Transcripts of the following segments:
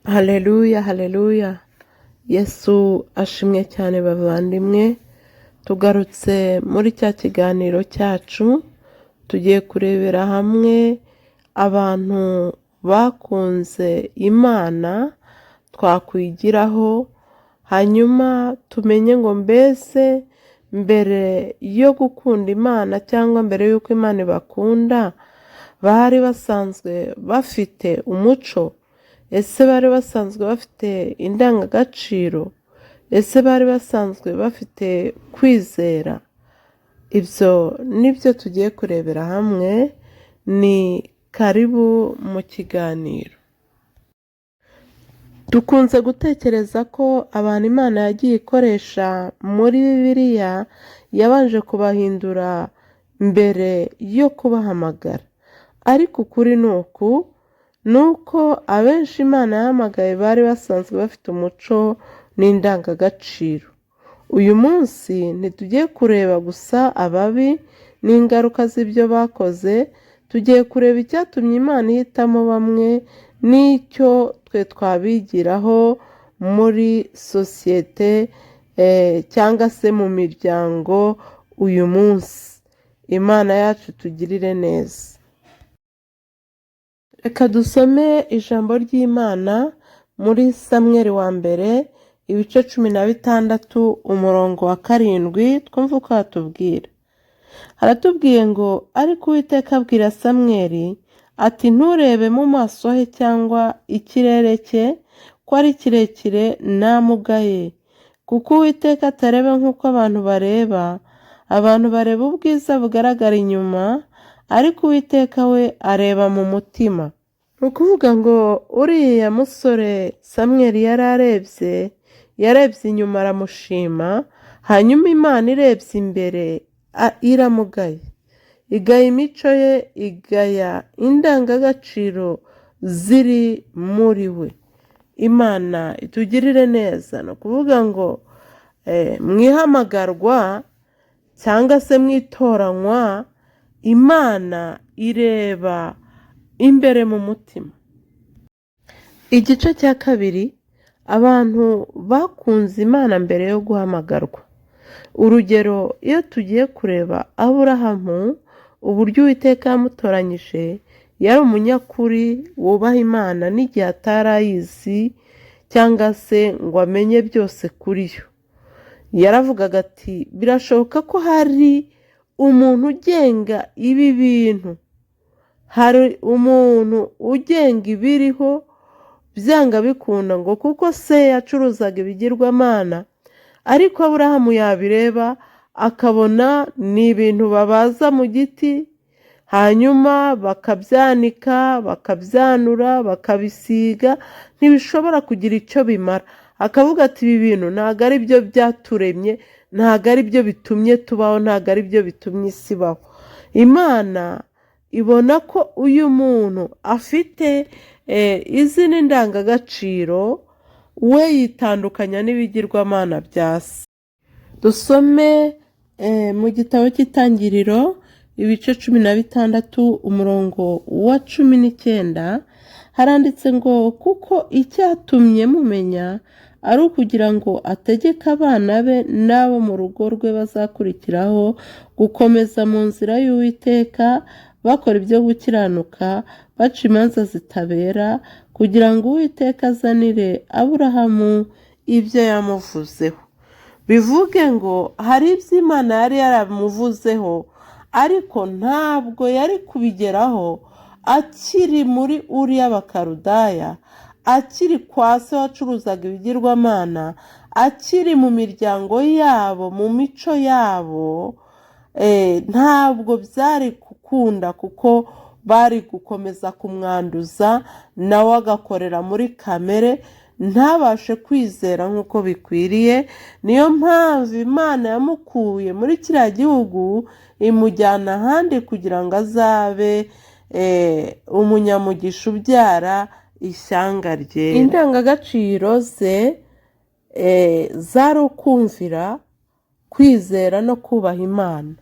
Haleluya, haleluya. Yesu ashimwe cyane bavandimwe. Tugarutse muri cya kiganiro cyacu, tugiye kurebera hamwe abantu bakunze Imana twakwigiraho, hanyuma tumenye ngo mbese mbere yo gukunda Imana cyangwa mbere y'uko Imana ibakunda, bari basanzwe bafite umuco? Ese bari basanzwe bafite indangagaciro? Ese bari basanzwe bafite kwizera? Ibyo nibyo tugiye kurebera hamwe. Ni karibu mu kiganiro. Dukunze gutekereza ko abantu Imana yagiye ikoresha muri Bibiliya yabanje kubahindura mbere yo kubahamagara, ariko ukuri ni uko abenshi Imana yahamagaye bari basanzwe bafite umuco n'indangagaciro. Uyu munsi ntitugiye kureba gusa ababi n'ingaruka z'ibyo bakoze, tugiye kureba icyatumye Imana ihitamo bamwe n'icyo twe twabigiraho muri sosiyete cyangwa se mu miryango uyu munsi. Imana yacu tugirire neza. Reka dusome ijambo ry'Imana muri Samweli wa mbere ibice 16 umurongo wa 7, twumva uko hatubwira. Haratubwiye ngo, ariko Uwiteka abwira Samweli ati, nturebe mu maso he cyangwa ikirere cye ko ari kirekire namugaye, kuko Uwiteka atareba nk'uko abantu bareba. Abantu bareba ubwiza bugaragara inyuma, ariko Uwiteka we areba mu mutima. Ni ukuvuga ngo uriya musore Samweli yarebye inyuma aramushima, hanyuma Imana irebye imbere iramugaye. Igaya imico ye, igaya indangagaciro ziri muri we. Imana itugirire neza. Ni ukuvuga ngo mwihamagarwa cyangwa se mwitoranywa, Imana ireba imbere mu mutima. Igice cya kabiri, abantu bakunze Imana mbere yo guhamagarwa. Urugero, iyo tugiye kureba Aburahamu, uburyo Uwiteka yamutoranyije, yari umunyakuri wubaha Imana n'igihe atarayizi cyangwa se ngo amenye byose kuri yo. Yaravugaga ati, birashoboka ko hari umuntu ugenga ibi bintu, hari umuntu ugenga ibiriho byanga bikunda, ngo kuko se yacuruzaga ibigirwamana. Ariko Aburahamu yabireba akabona ni ibintu babaza mu giti, hanyuma bakabyanika, bakabyanura, bakabisiga, ntibishobora kugira icyo bimara. Akavuga ati, ibi bintu ntabwo ari byo byaturemye, ntabwo ari byo bitumye tubaho, ntabwo ari byo bitumye isi ibaho. Imana ibona ko uyu muntu afite izi n'indangagaciro, we yitandukanya n'ibigirwamana bya se. Dusome mu gitabo cy'Itangiriro ibice 16 umurongo wa 19, haranditse ngo, kuko icyatumye mumenya ari ukugira ngo ategeke abana be n'abo mu rugo rwe bazakurikiraho gukomeza mu nzira y'Uwiteka, bakora ibyo gukiranuka, baca imanza zitabera, kugira ngo Uwiteka azanire Aburahamu ibyo yamuvuzeho. Bivuge ngo hari ibyo Imana yari yaramuvuzeho, ariko ntabwo yari kubigeraho akiri muri Uri y'Abakarudaya, akiri kwa se wacuruzaga ibigirwamana, akiri mu miryango yabo, mu mico yabo. Ntabwo byari gukunda, kuko bari gukomeza kumwanduza, nawe agakorera muri kamere, ntabashe kwizera nk'uko bikwiriye. Niyo mpamvu Imana yamukuye muri kiriya gihugu imujyana ahandi kugira ngo azabe umunyamugisha ubyara ishyanga rye. Indangagaciro ze zari ukumvira, kwizera no kubaha Imana.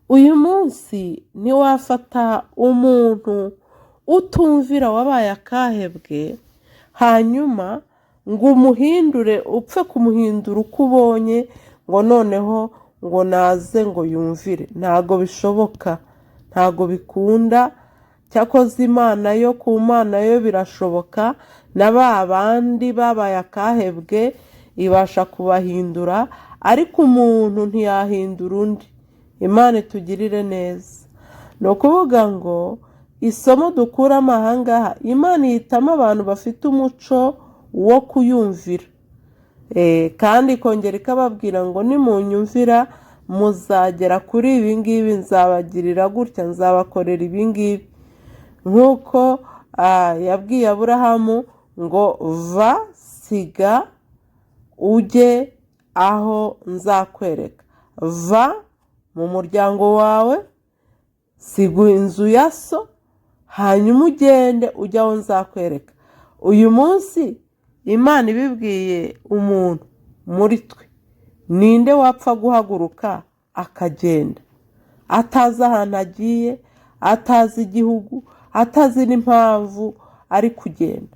Uyu munsi ntiwafata umuntu utumvira wabaye akahebwe, hanyuma ngo umuhindure, upfe kumuhindura uko ubonye, ngo noneho ngo naze ngo yumvire. Ntago bishoboka, ntago bikunda. Cyakoze Imana yo, ku Mana yo birashoboka, na ba bandi babaye akahebwe ibasha kubahindura, ariko umuntu ntiyahindura undi. Imana itugirire neza. Ni ukuvuga ngo isomo dukuramo aha ngaha, Imana ihitamo abantu bafite umuco wo kuyumvira, kandi ikongera ikababwira ngo nimunyumvira muzagera kuri ibi ngibi, nzabagirira gutya, nzabakorera ibi ngibi. Nk'uko yabwiye Aburahamu ngo va, siga ujye aho nzakwereka. Va mu muryango wawe, siga inzu ya so, hanyuma ugende ujya aho nzakwereka. Uyu munsi Imana ibibwiye umuntu muri twe, ninde wapfa guhaguruka akagenda atazi ahantu agiye, atazi igihugu, atazi n'impamvu ari kugenda?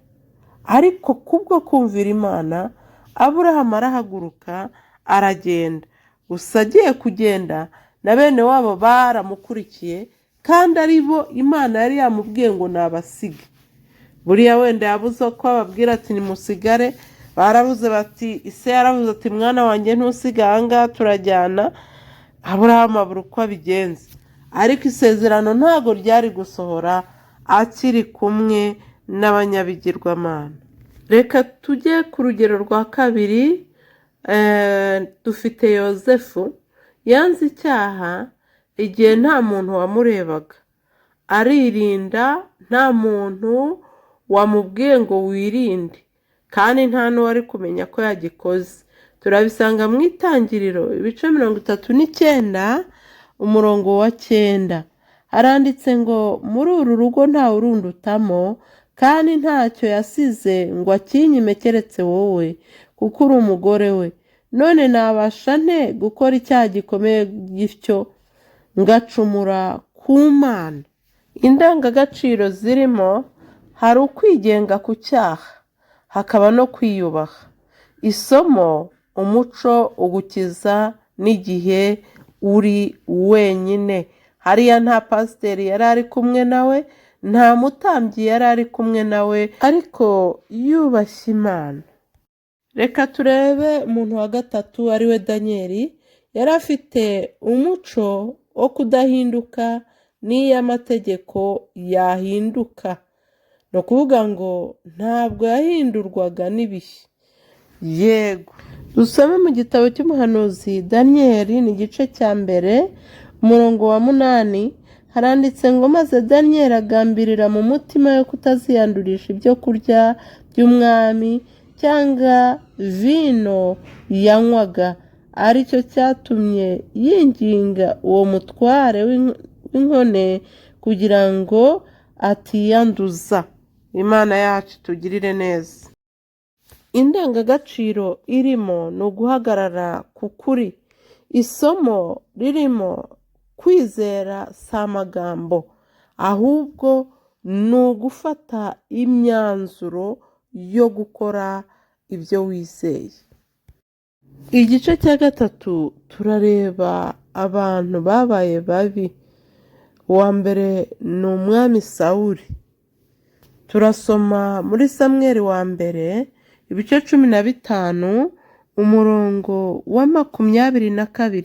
Ariko kubwo kumvira Imana, Aburahamu arahaguruka aragenda. Gusa agiye kugenda na bene wabo baramukurikiye, kandi ari bo Imana yari yamubwiye ngo nabasige. Buriya wenda yabuze ko ababwira ati nimusigare, baravuze bati, ise yaravuze ati mwana wanjye ntusiga aha ngaha turajyana. Aburahamu abura uko abigenza, ariko isezerano ntago ryari gusohora akiri kumwe n'abanyabigirwamana. Reka tujye ku rugero rwa kabiri. Dufite Yozefu. Yanze icyaha igihe nta muntu wamurebaga, aririnda, nta muntu wamubwiye ngo wirinde, kandi nta n'uwari kumenya ko yagikoze. Turabisanga mu Itangiriro ibice 39 umurongo wa 9. Haranditse ngo muri uru rugo ntawe urundutamo, kandi ntacyo yasize ngo akinyime keretse wowe, kuko uri umugore we. None nabasha nte gukora icyaha gikomeye gityo ngacumura ku Mana? Indangagaciro zirimo hari ukwigenga ku cyaha, hakaba no kwiyubaha. Isomo, umuco ugukiza n'igihe uri wenyine. Hariya nta pasiteri yari ari kumwe nawe, nta mutambyi yari ari kumwe nawe, ariko yubashye Imana. Reka turebe umuntu wa gatatu, ari we Daniyeli. Yari afite umuco wo kudahinduka n'iyo amategeko yahinduka. Ni ukuvuga ngo ntabwo yahindurwaga n'ibihe. Yego, dusome mu gitabo cy'umuhanuzi Daniyeli, ni igice cya mbere umurongo wa 8. Haranditse ngo maze Daniyeli agambirira mu mutima yo kutaziyandurisha ibyo kurya by'umwami cyangwa vino yanywaga, aricyo cyatumye yinginga uwo mutware w'inkone kugira ngo atiyanduza. Imana yacu tugirire neza. Indangagaciro irimo ni uguhagarara ku kuri. Isomo ririmo kwizera si amagambo, ahubwo ni ugufata imyanzuro yo gukora ibyo wizeye. Igice cya gatatu turareba abantu babaye babi. Uwa mbere ni umwami Sawuli. Turasoma muri Samweli wa mbere ibice 15 umurongo wa 22.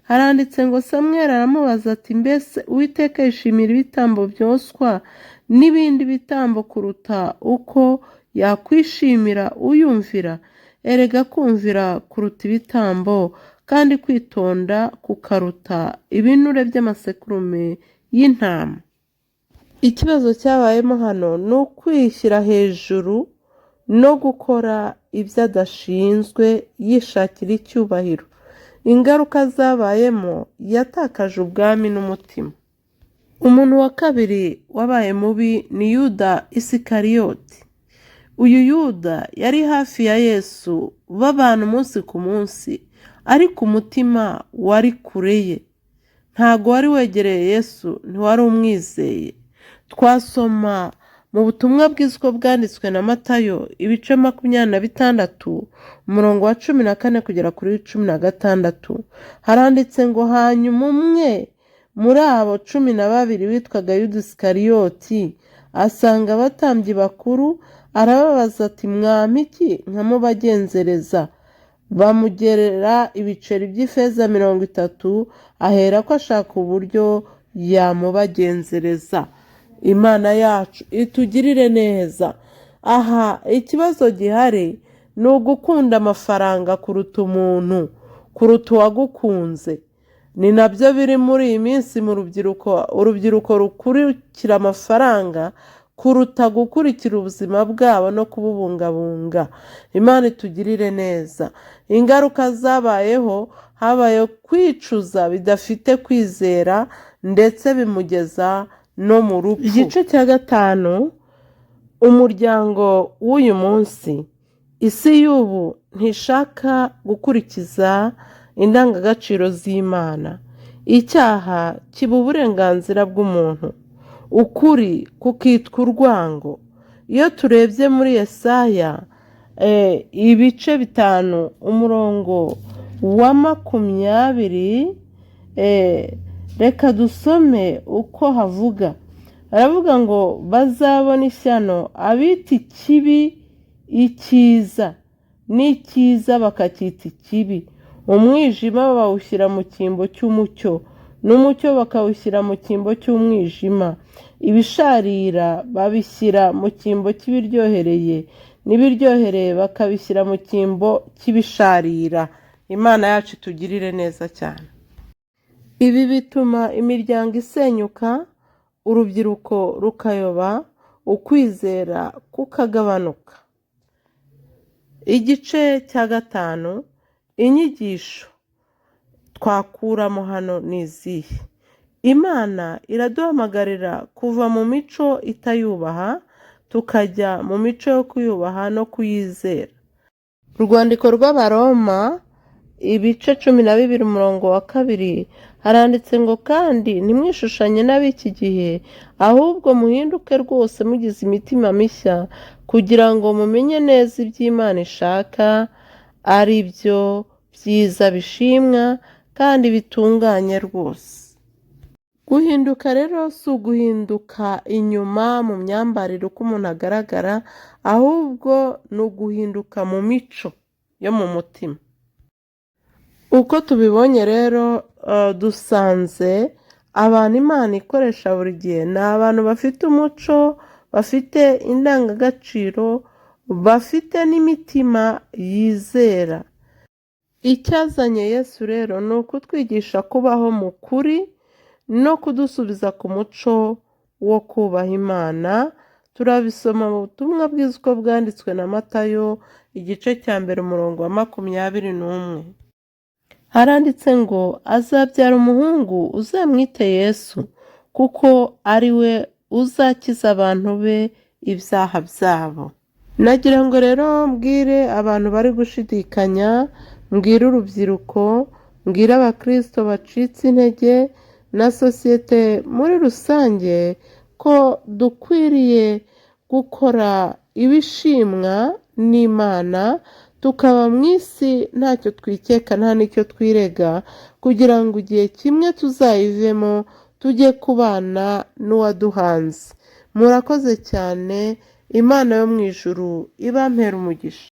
Haranditse ngo Samweli aramubaza ati, mbese Uwiteka yishimira ibitambo byoswa n'ibindi bitambo kuruta uko yakwishimira uyumvira? Erega kumvira kuruta ibitambo, kandi kwitonda kukaruta ibinure by'amasekurume y'intama. Ikibazo cyabayemo hano ni ukwishyira hejuru no gukora ibyo adashinzwe yishakira icyubahiro. Ingaruka zabayemo, yatakaje ubwami n'umutima. Umuntu wa kabiri wabaye mubi ni Yuda Isikariyoti. Uyu Yuda yari hafi ya Yesu, babana umunsi ku munsi, ariko umutima wari kure ye. Ntago wari wegereye Yesu, ntiwari umwizeye. Twasoma mu butumwa bwiza uko bwanditswe na Matayo ibice 26 umurongo wa 14 kugera kuri 16 haranditse ngo hanyuma umwe muri abo 12 witwaga Yuda Isikariyoti asanga abatambyi bakuru arababaza ati mwampa iki nkamubagenzereza? Bamugerera ibiceri by'ifeza 30 ahera ko ashaka uburyo yamubagenzereza. Imana yacu itugirire neza. Aha ikibazo gihari ni ugukunda amafaranga kuruta umuntu, kuruta uwagukunze. Ni nabyo biri muri iyi minsi mu urubyiruko rukurikira amafaranga kuruta gukurikira ubuzima bwabo no kububungabunga. Imana itugirire neza. Ingaruka zabayeho, habaye kwicuza bidafite kwizera ndetse bimugeza no mu rupfu. Igice cya 5, umuryango w'uyu munsi. Isi y'ubu ntishaka gukurikiza indangagaciro z'Imana. Icyaha kiba uburenganzira bw'umuntu, ukuri kukitwa urwango. Iyo turebye muri Yesaya ibice 5 umurongo wa 20, reka dusome uko havuga. Aravuga ngo bazabona ishyano abita ikibi icyiza, n'icyiza bakacyita ikibi. Umwijima bawushyira mu cyimbo cy'umucyo, n'umucyo bakawushyira mu cyimbo cy'umwijima. Ibisharira babishyira mu cyimbo cy'ibiryohereye, n'ibiryohereye bakabishyira mu cyimbo cy'ibisharira. Imana yacu itugirire neza cyane. Ibi bituma imiryango isenyuka, urubyiruko rukayoba, ukwizera kukagabanuka. Igice cya 5, inyigisho twakuramo hano ni izihe? Imana iraduhamagarira kuva mu mico itayubaha tukajya mu mico yo kuyubaha no kuyizera. Urwandiko rw'Abaroma ibice 12 umurongo wa 2 haranditse ngo kandi ntimwishushanye n'ab'iki gihe, ahubwo muhinduke rwose mugize imitima mishya kugira ngo mumenye neza iby'Imana ishaka, ari byo byiza bishimwa kandi bitunganye rwose. Guhinduka rero si uguhinduka inyuma mu myambarire uko umuntu agaragara, ahubwo ni uguhinduka mu mico yo mu mutima. Uko tubibonye rero dusanze abantu Imana ikoresha buri gihe ni abantu bafite umuco, bafite indangagaciro, bafite n'imitima yizera. Icyazanye Yesu rero ni ukutwigisha kubaho mu kuri no kudusubiza ku muco wo kubaha Imana. Turabisoma mu butumwa bwiza uko bwanditswe na Matayo igice cya 1 umurongo wa 21. Haranditse ngo azabyara umuhungu uzamwite Yesu, kuko ari we uzakiza abantu be ibyaha byabo. Nagira ngo rero mbwire abantu bari gushidikanya, mbwire urubyiruko, mbwire abakristo bacitse intege na sosiyete muri rusange ko dukwiriye gukora ibishimwa n'Imana, tukaba mu isi ntacyo twikeka nta n'icyo twirega, kugira ngo igihe kimwe tuzayivemo tujye kubana n'uwaduhanze. Murakoze cyane. Imana yo mu ijuru ibampere umugisha.